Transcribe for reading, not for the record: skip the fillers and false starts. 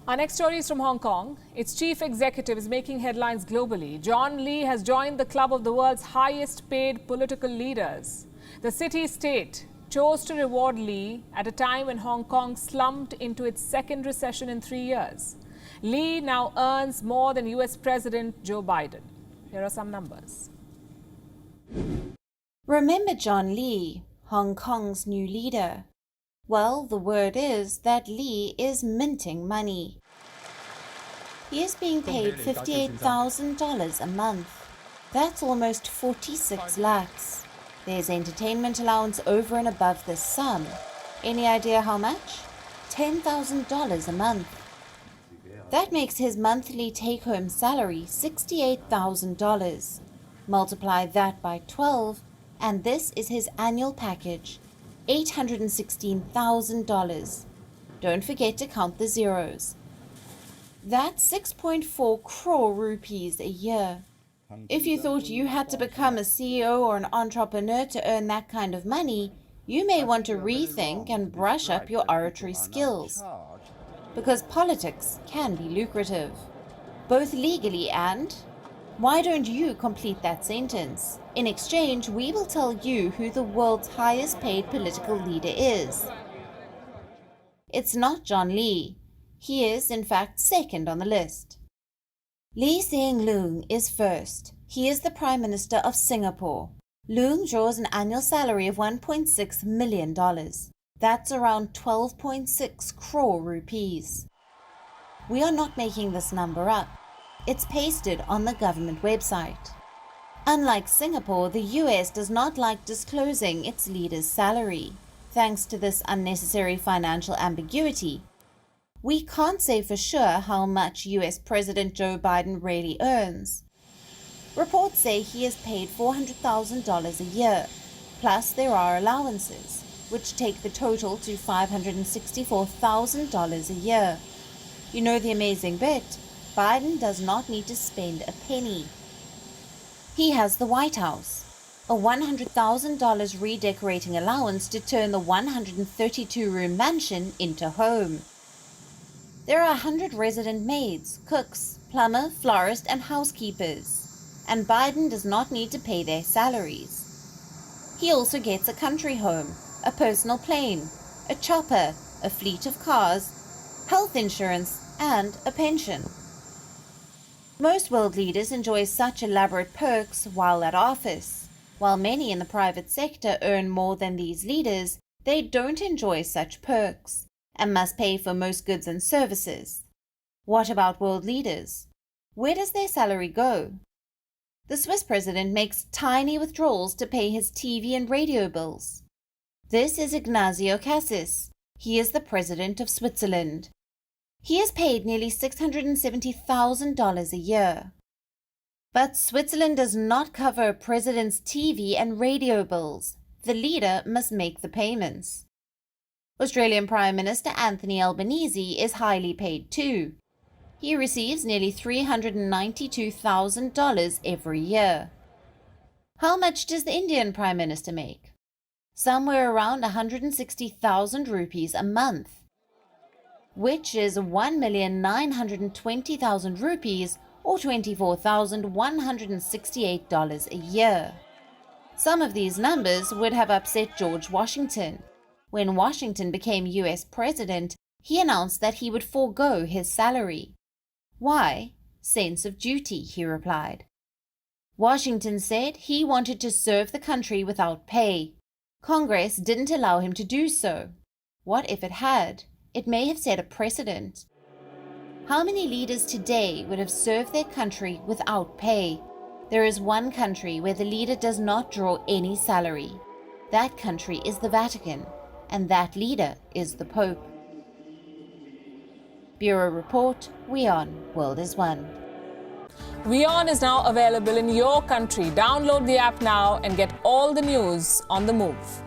Our next story is from Hong Kong. Its chief executive is making headlines globally. John Lee has joined the club of the world's highest paid political leaders. The city-state chose to reward Lee at a time when Hong Kong slumped into its second recession in 3 years. Lee now earns more than US President Joe Biden. Here are some numbers. Remember John Lee, Hong Kong's new leader? Well, the word is that Lee is minting money. He is being paid $58,000 a month. That's almost 46 lakhs. There's entertainment allowance over and above this sum. Any idea how much? $10,000 a month. That makes his monthly take-home salary $68,000. Multiply that by 12, and this is his annual package. $816,000. Don't forget to count the zeros. That's 6.4 crore rupees a year. If you thought you had to become a CEO or an entrepreneur to earn that kind of money, you may want to rethink and brush up your oratory skills. Because politics can be lucrative, both legally and... Why don't you complete that sentence? In exchange, we will tell you who the world's highest paid political leader is. It's not John Lee. He is, in fact, second on the list. Lee Hsien Loong is first. He is the Prime Minister of Singapore. Loong draws an annual salary of $1.6 million. That's around 12.6 crore rupees. We are not making this number up. It's pasted on the government website. Unlike Singapore, the US does not like disclosing its leader's salary. Thanks to this unnecessary financial ambiguity, we can't say for sure how much US President Joe Biden really earns. Reports say he is paid $400,000 a year, plus there are allowances, which take the total to $564,000 a year. You know the amazing bit? Biden does not need to spend a penny. He has the White House, a $100,000 redecorating allowance to turn the 132-room mansion into home. There are 100 resident maids, cooks, plumber, florist, and housekeepers, and Biden does not need to pay their salaries. He also gets a country home, a personal plane, a chopper, a fleet of cars, health insurance, and a pension. Most world leaders enjoy such elaborate perks while at office. While many in the private sector earn more than these leaders, they don't enjoy such perks and must pay for most goods and services. What about world leaders? Where does their salary go? The Swiss president makes tiny withdrawals to pay his TV and radio bills. This is Ignacio Cassis. He is the president of Switzerland. He is paid nearly $670,000 a year. But Switzerland does not cover a president's TV and radio bills. The leader must make the payments. Australian Prime Minister Anthony Albanese is highly paid too. He receives nearly $392,000 every year. How much does the Indian Prime Minister make? Somewhere around 160,000 rupees a month, which is 1,920,000 rupees or $24,168 a year. Some of these numbers would have upset George Washington. When Washington became US president, he announced that he would forego his salary. Why? Sense of duty, he replied. Washington said he wanted to serve the country without pay. Congress didn't allow him to do so. What if it had? It may have set a precedent. How many leaders today would have served their country without pay? There is one country where the leader does not draw any salary. That country is the Vatican, and that leader is the Pope. Bureau Report, WION World is One. WION is now available in your country. Download the app now and get all the news on the move.